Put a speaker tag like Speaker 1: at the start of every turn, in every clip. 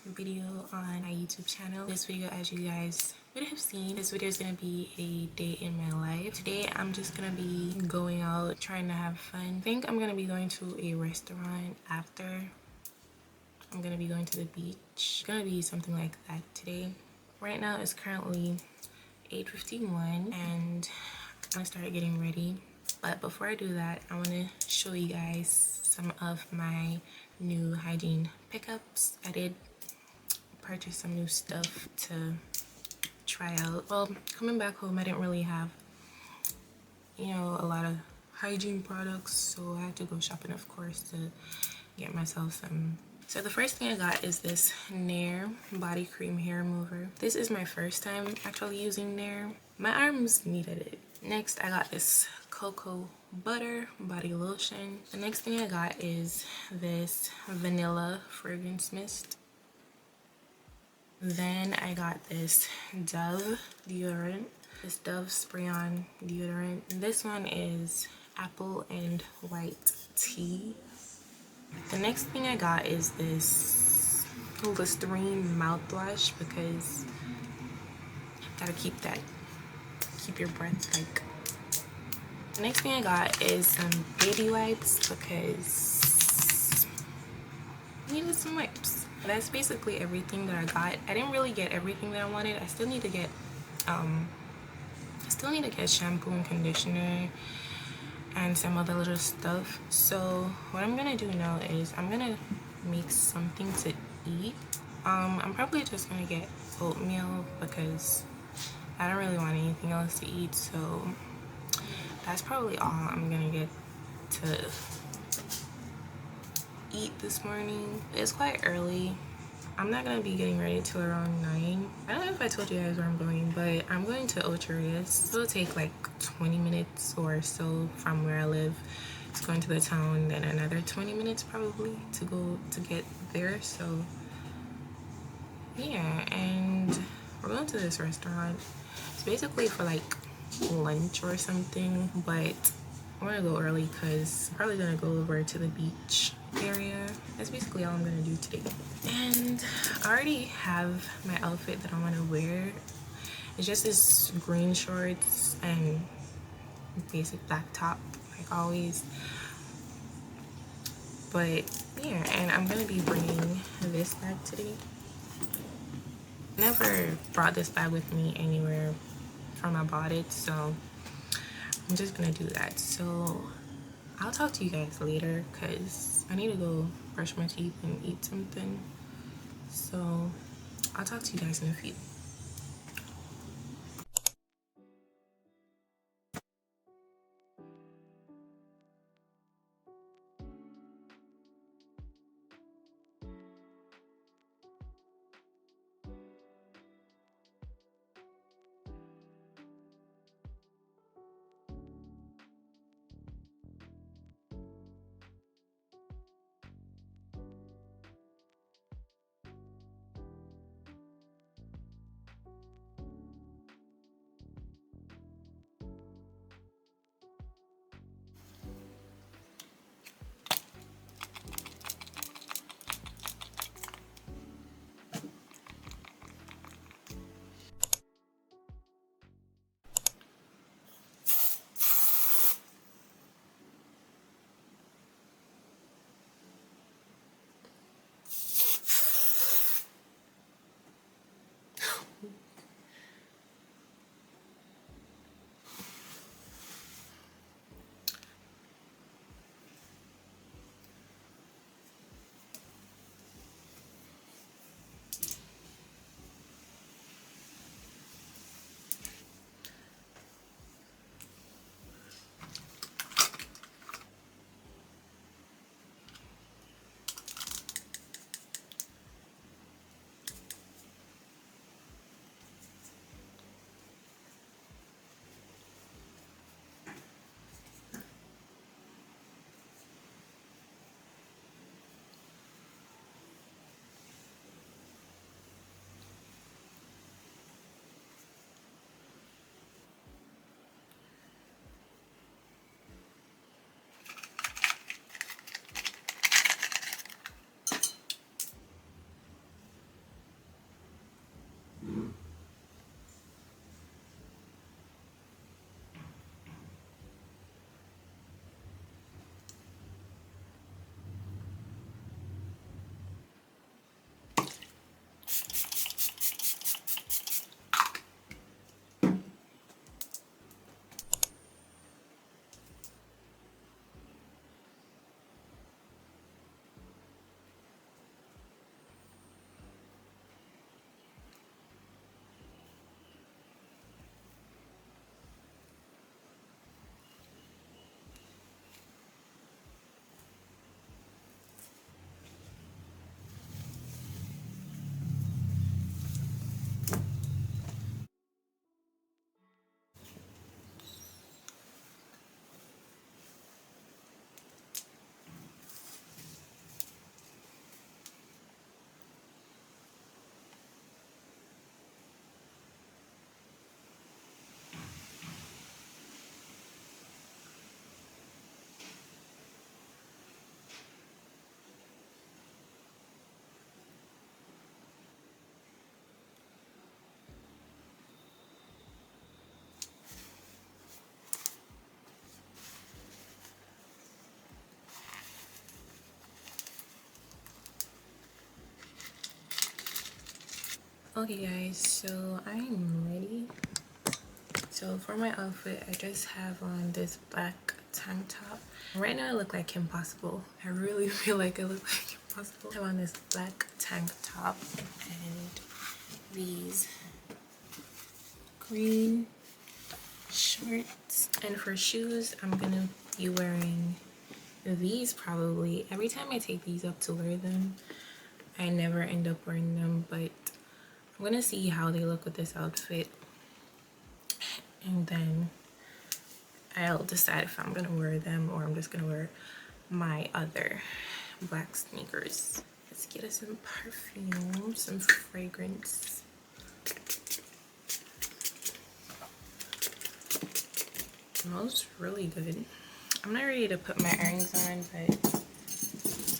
Speaker 1: video on my YouTube channel. This video, as you guys would have seen, this video is gonna be a day in my life. Today I'm just gonna be going out trying to have fun. I think I'm gonna be going to a restaurant after. I'm gonna be going to the beach. It's gonna be something like that today. Right now it's currently 8:51 and I'm gonna start getting ready. But before I do that, I want to show you guys some of my new hygiene pickups. I did purchase some new stuff to try out. Well, coming back home, I didn't really have, a lot of hygiene products, so I had to go shopping, of course, to get myself some. So the first thing I got is this Nair body cream hair remover. This is my first time actually using Nair. My arms needed it. Next, I got this cocoa butter body lotion. The next thing I got is this vanilla fragrance mist. Then I got this Dove deodorant, this Dove spray-on deodorant. This one is apple and white tea. The next thing I got is this Listerine mouthwash because gotta keep your breath like. The next thing I got is some baby wipes because I needed some wipes. That's basically everything that I got. I didn't really get everything that I wanted. I still need to get shampoo and conditioner and some other little stuff. So what I'm gonna do now is I'm gonna make something to eat. I'm probably just gonna get oatmeal because I don't really want anything else to eat, so that's probably all I'm gonna get to eat this morning. It's quite early. I'm not gonna be getting ready till around 9. I don't know if I told you guys where I'm going, but I'm going to Ocherius. It'll take like 20 minutes or so from where I live. It's going to the town, then another 20 minutes probably to get there. So yeah, and we're going to this restaurant. It's basically for like lunch or something, but I'm gonna go early because I'm probably gonna go over to the beach area. That's basically all I'm gonna do today. And I already have my outfit that I want to wear. It's just this green shorts and basic black top like always. But yeah, and I'm gonna be bringing this bag today. I never brought this bag with me anywhere from I bought it, so I'm just gonna do that. So I'll talk to you guys later because I need to go brush my teeth and eat something. So I'll talk to you guys in a few. Okay guys, so I'm ready. So for my outfit, I just have on this black tank top. Right now I look like Kim Possible. I really feel like I look like Kim Possible. I have on this black tank top and these green shorts. And for shoes, I'm gonna be wearing these probably. Every time I take these up to wear them, I never end up wearing them, but I'm gonna see how they look with this outfit, and then I'll decide if I'm gonna wear them or I'm just gonna wear my other black sneakers. Let's get us some perfume, some fragrance. Smells really good. I'm not ready to put my earrings on, but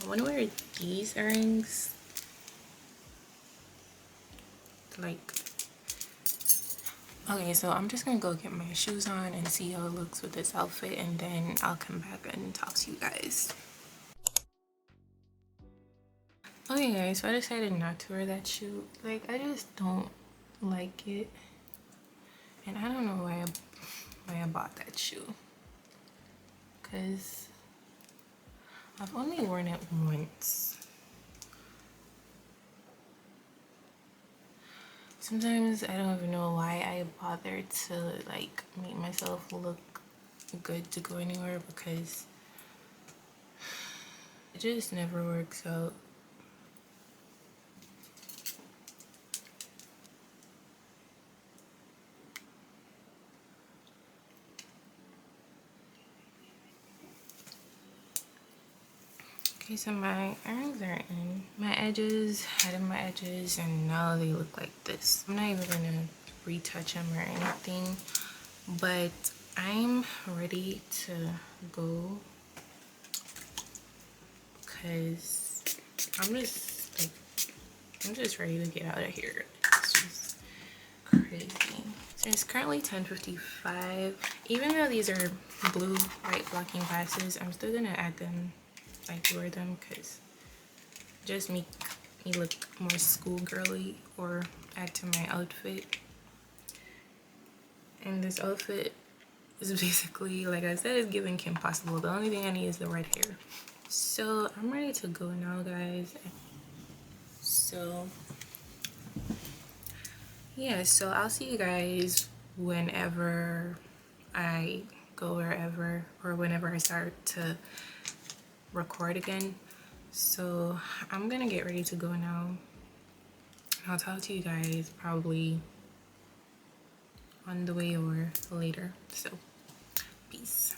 Speaker 1: I want to wear these earrings. Like, okay, so I'm just gonna go get my shoes on and see how it looks with this outfit, and then I'll come back and talk to you guys. Okay guys, so I decided not to wear that shoe. Like, I just don't like it, and I don't know why I bought that shoe, because I've only worn it once. Sometimes I don't even know why I bothered to like make myself look good to go anywhere, because it just never works out. Okay, so my earrings are in. My edges, had in my edges, and now they look like this. I'm not even gonna retouch them or anything, but I'm ready to go, because I'm just ready to get out of here. It's just crazy. So it's currently 10:55. Even though these are blue white blocking glasses, I'm still gonna add them, like wear them, because just make me look more schoolgirly or add to my outfit. And this outfit is basically, like I said, it's giving Kim Possible. The only thing I need is the red hair. So I'm ready to go now, guys. So yeah, so I'll see you guys whenever I go wherever, or whenever I start to record again. So I'm gonna get ready to go now. I'll talk to you guys probably on the way or later. So peace.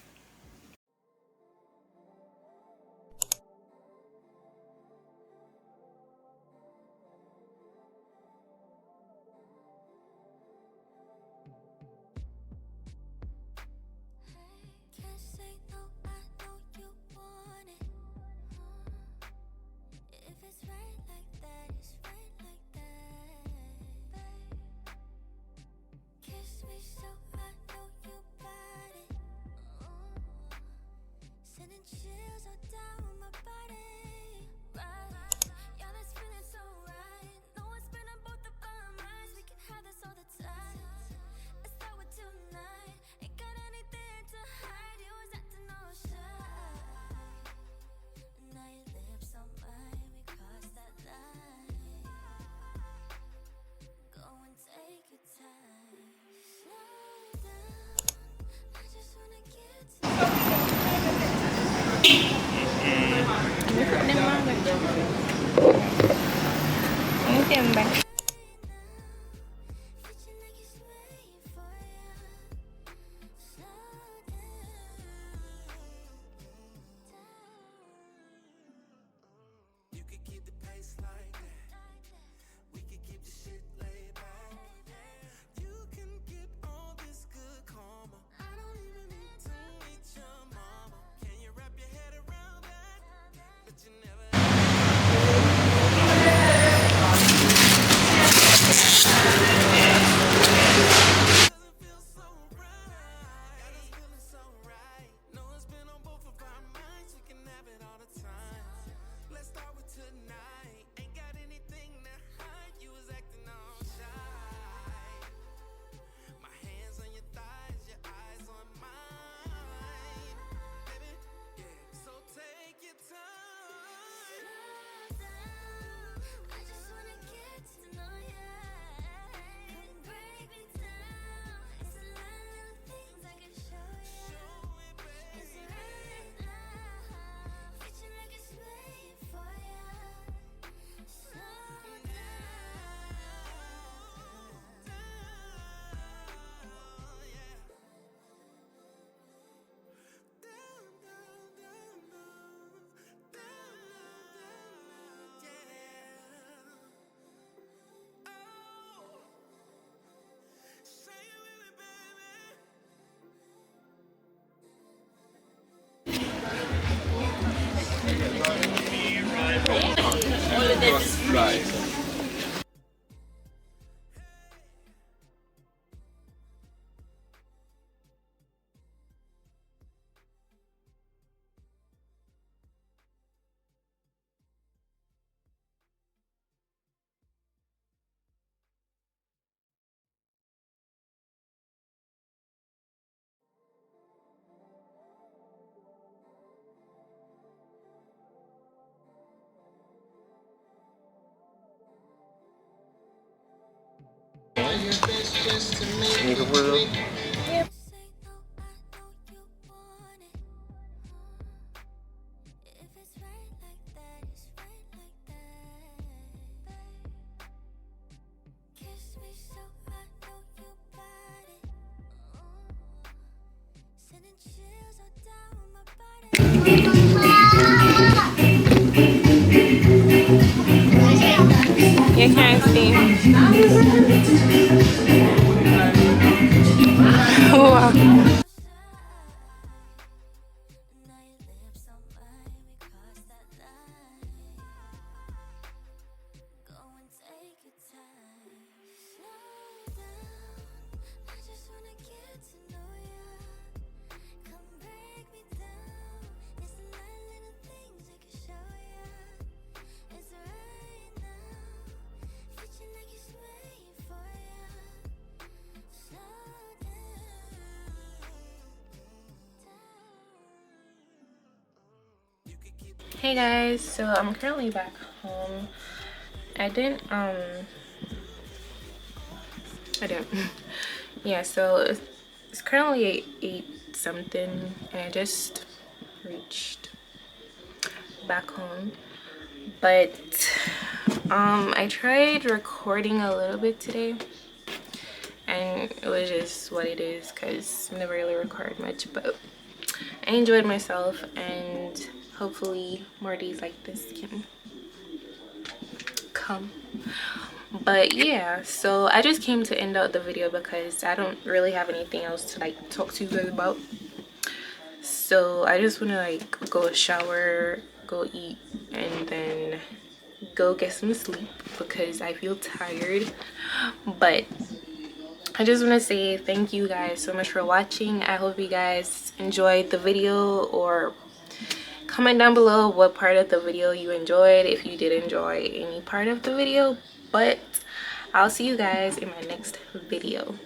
Speaker 2: Nigga, for real?
Speaker 1: You can't see. Wow. Hey guys, so I'm currently back home. I didn't yeah, so it's currently 8 something and I just reached back home. But I tried recording a little bit today and it was just what it is because I never really record much, but I enjoyed myself and hopefully more days like this can come. But yeah, so I just came to end out the video because I don't really have anything else to like talk to you guys about. So I just want to like go shower, go eat, and then go get some sleep because I feel tired. But I just want to say thank you guys so much for watching. I hope you guys enjoyed the video, or comment down below what part of the video you enjoyed, if you did enjoy any part of the video. But I'll see you guys in my next video.